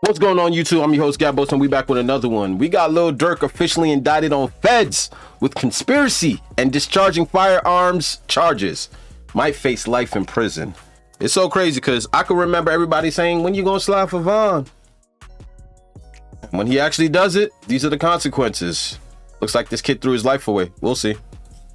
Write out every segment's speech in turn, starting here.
What's going on, YouTube? I'm your host, Gabos, and we back with another one. We got Lil Durk officially indicted on FEDS with conspiracy and discharging firearms charges. Might face life in prison. It's so crazy because I can remember everybody saying, when you gonna slide for Vaughn? When he actually does it, these are the consequences. Looks like this kid threw his life away. We'll see.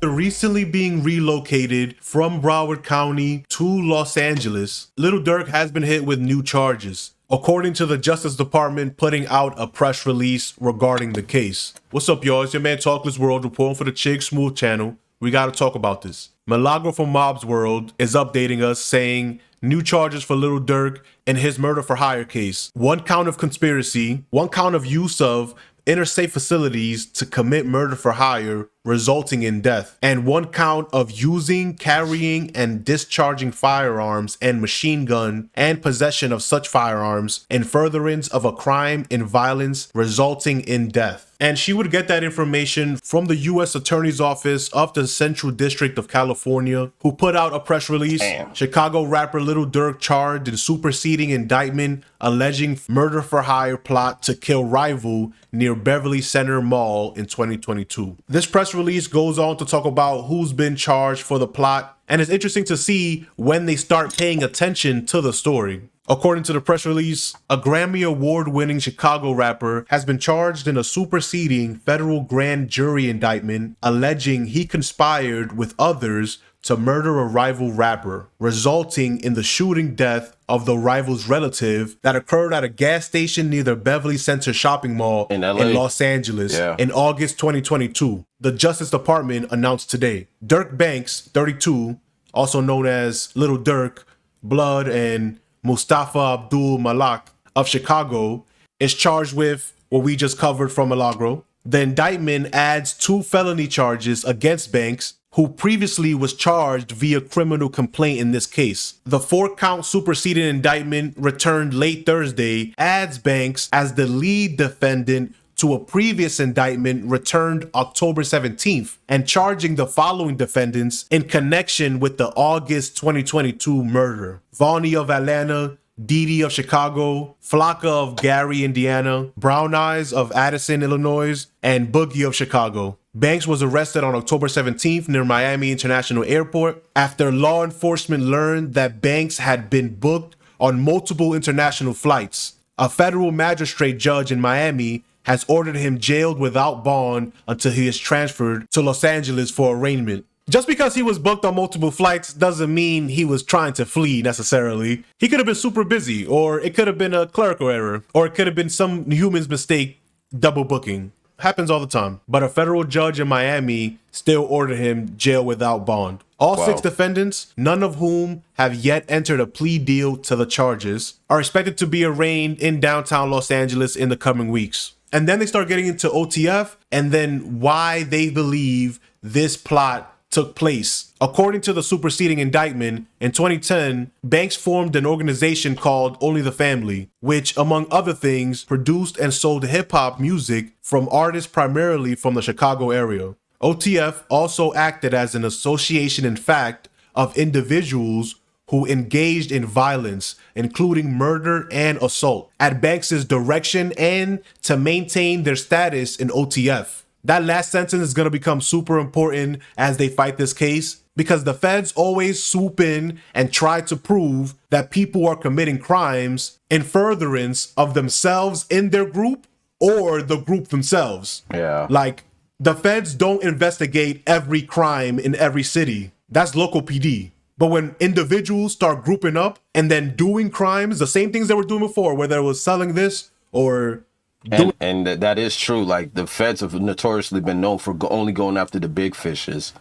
Recently being relocated from Broward County to Los Angeles, Lil Durk has been hit with new charges, according to the Justice Department putting out a press release regarding the case. What's up, y'all? It's your man Talkless World reporting for the Chig Smooth channel. We gotta talk about this. Milagro from Mob's World is updating us saying new charges for Lil Durk in his murder for hire case. 1 count of conspiracy, 1 count of use of interstate facilities to commit murder for hire resulting in death, and 1 count of using, carrying, and discharging firearms and machine gun and possession of such firearms in furtherance of a crime in violence resulting in death. And she would get that information from the U.S. Attorney's Office of the Central District of California, who put out a press release. Damn. Chicago rapper Lil Durk charged in superseding indictment alleging murder for hire plot to kill rival near Beverly Center Mall in 2022. This press release goes on to talk about who's been charged for the plot, and it's interesting to see when they start paying attention to the story. According to the press release, a Grammy Award-winning Chicago rapper has been charged in a superseding federal grand jury indictment alleging he conspired with others to murder a rival rapper, resulting in the shooting death of the rival's relative that occurred at a gas station near the Beverly Center shopping mall in Los Angeles in August 2022. The Justice Department announced today. Durk Banks, 32, also known as Lil Durk, Blood, and Mustafa Abdul Malak of Chicago, is charged with what we just covered from Milagro. The indictment adds 2 felony charges against Banks, who previously was charged via criminal complaint in this case. The 4-count superseding indictment returned late Thursday adds Banks as the lead defendant to a previous indictment returned October 17th and charging the following defendants in connection with the August 2022 murder: Vonnie of Atlanta, Didi of Chicago, Flocka of Gary, Indiana, Brown Eyes of Addison, Illinois, and Boogie of Chicago. Banks was arrested on October 17th near Miami International Airport after law enforcement learned that Banks had been booked on multiple international flights. A federal magistrate judge in Miami has ordered him jailed without bond until he is transferred to Los Angeles for arraignment. Just because he was booked on multiple flights doesn't mean he was trying to flee necessarily. He could have been super busy, or it could have been a clerical error, or it could have been some human's mistake double booking. Happens all the time. But a federal judge in Miami still ordered him jail without bond. All 6 defendants, none of whom have yet entered a plea deal to the charges, are expected to be arraigned in downtown Los Angeles in the coming weeks. And then they start getting into OTF and then why they believe this plot took place. According to the superseding indictment, in 2010, Banks formed an organization called Only the Family, which, among other things, produced and sold hip-hop music from artists primarily from the Chicago area. OTF also acted as an association in fact of individuals who engaged in violence, including murder and assault, at Banks' direction and to maintain their status in OTF. That last sentence is going to become super important as they fight this case, because the feds always swoop in and try to prove that people are committing crimes in furtherance of themselves in their group or the group themselves. Yeah. Like, the feds don't investigate every crime in every city. That's local PD. But when individuals start grouping up and then doing crimes, the same things they were doing before, whether it was selling this or And that is true. Like, the feds have notoriously been known for only going after the big fishes,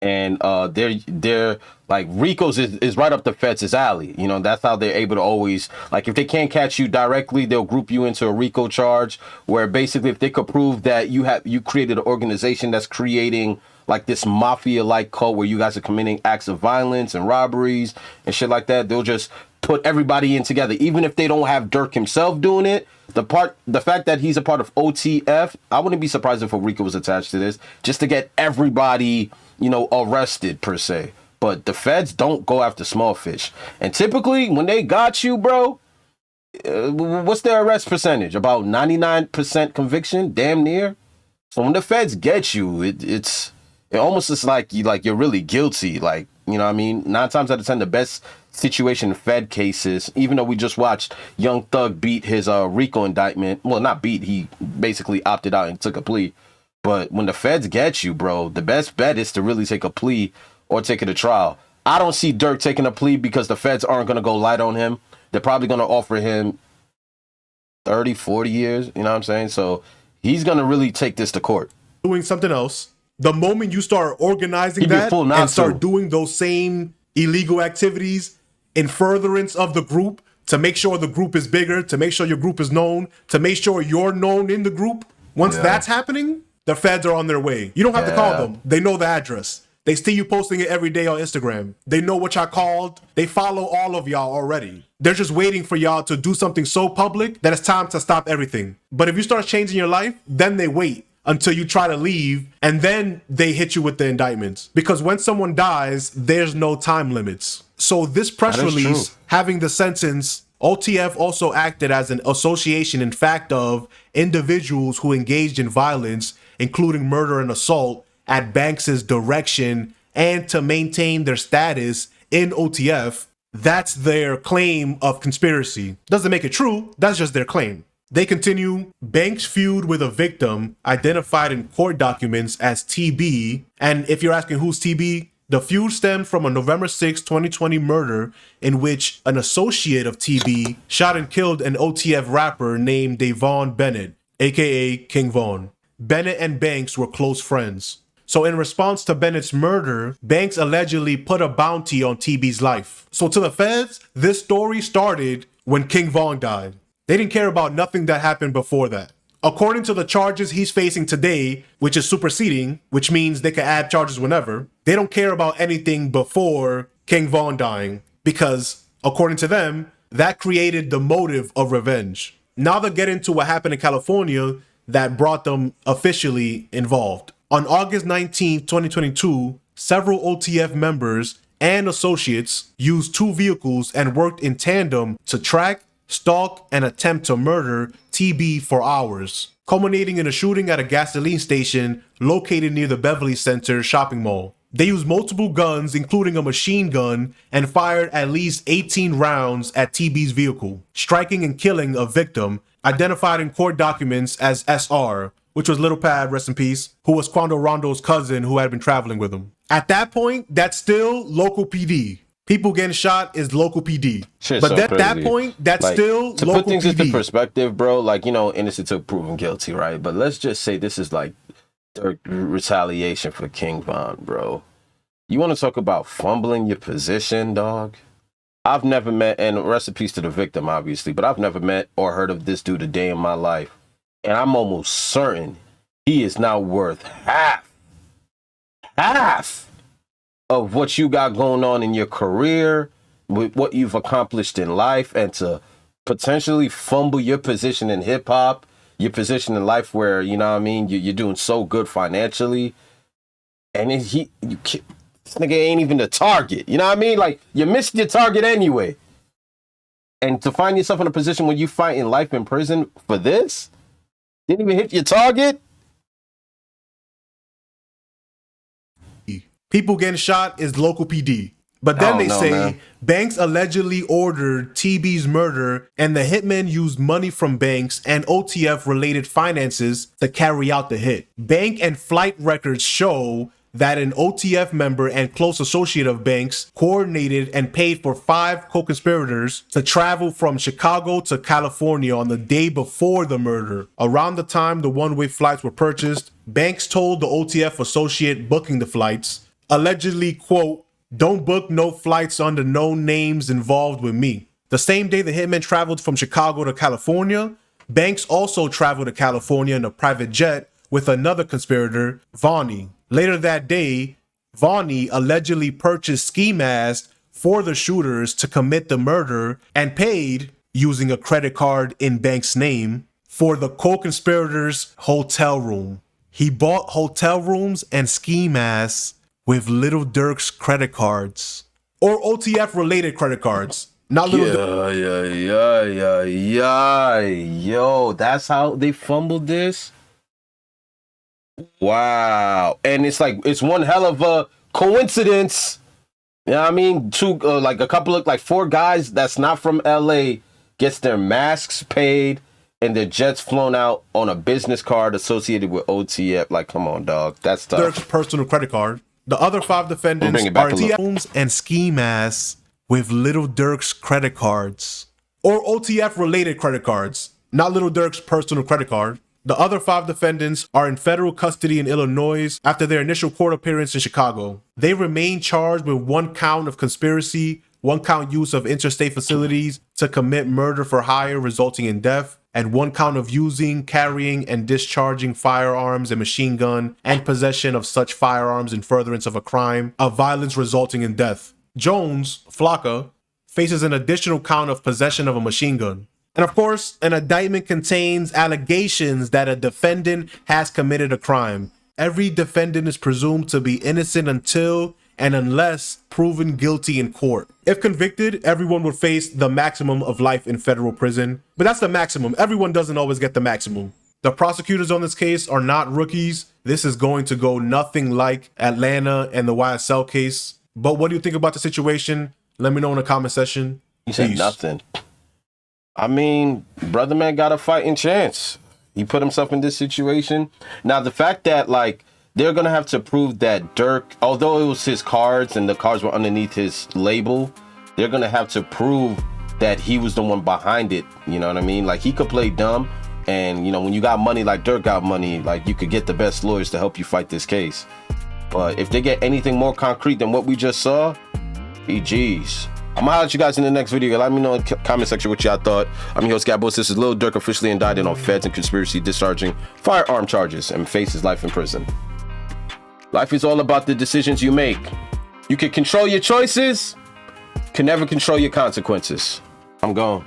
and they're like, Rico's is right up the feds' alley. You know, that's how they're able to always, like, if they can't catch you directly, they'll group you into a Rico charge, where basically if they could prove that you created an organization that's creating like this mafia-like cult where you guys are committing acts of violence and robberies and shit like that, they'll just put everybody in together, even if they don't have Durk himself doing it. The fact that he's a part of OTF, I wouldn't be surprised if a Rico was attached to this, just to get everybody, you know, arrested per se. But the feds don't go after small fish, and typically when they got you, bro, what's their arrest percentage? About 99% conviction, damn near. So when the feds get you, it almost is like you're really guilty. Like, you know what I mean? 9 times out of 10, the best situation in Fed cases, even though we just watched Young Thug beat his RICO indictment. Well, not beat, he basically opted out and took a plea. But when the feds get you, bro, the best bet is to really take a plea or take it to trial. I don't see Durk taking a plea because the feds aren't going to go light on him. They're probably going to offer him 30, 40 years. You know what I'm saying? So he's going to really take this to court. Doing something else. The moment you start organizing that and start doing those same illegal activities in furtherance of the group to make sure the group is bigger, to make sure your group is known, to make sure you're known in the group, once that's happening, the feds are on their way. You don't have to call them. They know the address. They see you posting it every day on Instagram. They know what y'all called. They follow all of y'all already. They're just waiting for y'all to do something so public that it's time to stop everything. But if you start changing your life, then they wait until you try to leave, and then they hit you with the indictments. Because when someone dies, there's no time limits. So this press release, having the sentence, OTF also acted as an association in fact of individuals who engaged in violence, including murder and assault, at Banks's direction and to maintain their status in OTF. That's their claim of conspiracy. Doesn't make it true, that's just their claim. They continue, Banks feud with a victim identified in court documents as TB. And if you're asking who's TB, the feud stemmed from a November 6, 2020 murder in which an associate of TB shot and killed an OTF rapper named Davon Bennett, aka King Von. Bennett and Banks were close friends. So in response to Bennett's murder, Banks allegedly put a bounty on TB's life. So to the feds, this story started when King Von died. They didn't care about nothing that happened before that. According to the charges he's facing today, which is superseding, which means they can add charges whenever, they don't care about anything before King Von dying because, according to them, that created the motive of revenge. Now they'll get into what happened in California that brought them officially involved. On August 19, 2022, several OTF members and associates used 2 vehicles and worked in tandem to track, stalk, and attempt to murder TB for hours, culminating in a shooting at a gasoline station located near the Beverly Center shopping mall. They used multiple guns, including a machine gun, and fired at least 18 rounds at TB's vehicle, striking and killing a victim identified in court documents as SR, which was Little Pad, rest in peace, who was Quando Rondo's cousin who had been traveling with him. At that point, that's still local PD. People getting shot is local PD. But at that point, that's like, still local PD. To put things into perspective, bro, like, you know, innocent till proven guilty, right? But let's just say this is like retaliation for King Von, bro. You want to talk about fumbling your position, dog? I've never met, and rest in peace to the victim, obviously, but I've never met or heard of this dude a day in my life. And I'm almost certain he is now worth half of what you got going on in your career, with what you've accomplished in life, and to potentially fumble your position in hip hop, your position in life where, you know what I mean, you're doing so good financially. And then this nigga ain't even the target. You know what I mean? Like, you missed your target anyway. And to find yourself in a position where you fight in life in prison for this, didn't even hit your target. People getting shot is local PD. But then they say Banks allegedly ordered TB's murder and the hitmen used money from Banks and OTF related finances to carry out the hit. Bank and flight records show that an OTF member and close associate of Banks coordinated and paid for 5 co-conspirators to travel from Chicago to California on the day before the murder. Around the time the one-way flights were purchased, Banks told the OTF associate booking the flights, allegedly, quote, "Don't book no flights under no names involved with me." The same day the hitmen traveled from Chicago to California, Banks also traveled to California in a private jet with another conspirator, Vonnie. Later that day, Vonnie allegedly purchased ski masks for the shooters to commit the murder and paid, using a credit card in Banks' name, for the co-conspirators' hotel room. He bought hotel rooms and ski masks with Little Durk's credit cards, or OTF-related credit cards. Not little. Yo, that's how they fumbled this. Wow, and it's like it's one hell of a coincidence. You know what I mean? Like a couple of like 4 guys that's not from LA gets their masks paid and their jets flown out on a business card associated with OTF. Like, come on, dog, that's tough. Durk's personal credit card. The other 5 defendants are OTF and ski masks with Little Durk's credit cards or OTF related credit cards, not Little Durk's personal credit card. The other 5 defendants are in federal custody in Illinois after their initial court appearance in Chicago. They remain charged with 1 count of conspiracy, 1 count use of interstate facilities to commit murder for hire resulting in death, and 1 count of using, carrying, and discharging firearms and machine gun and possession of such firearms in furtherance of a crime of violence resulting in death. Jones, Flocka, faces an additional count of possession of a machine gun. And of course, an indictment contains allegations that a defendant has committed a crime. Every defendant is presumed to be innocent until and unless proven guilty in court. If convicted, everyone would face the maximum of life in federal prison. But that's the maximum. Everyone doesn't always get the maximum. The prosecutors on this case are not rookies. This is going to go nothing like Atlanta and the YSL case. But what do you think about the situation? Let me know in the comment section. He said nothing. I mean, brother man got a fighting chance. He put himself in this situation. Now, the fact that, like, they're going to have to prove that Durk, although it was his cards and the cards were underneath his label, they're going to have to prove that he was the one behind it. You know what I mean? Like, he could play dumb. And, you know, when you got money like Durk got money, like, you could get the best lawyers to help you fight this case. But if they get anything more concrete than what we just saw, GG's. I'm gonna holler at you guys in the next video. Let me know in the comment section what y'all thought. I'm your host, Gabos. This is Lil Durk, officially indicted on feds and conspiracy discharging firearm charges and faces life in prison. Life is all about the decisions you make. You can control your choices, can never control your consequences. I'm gone.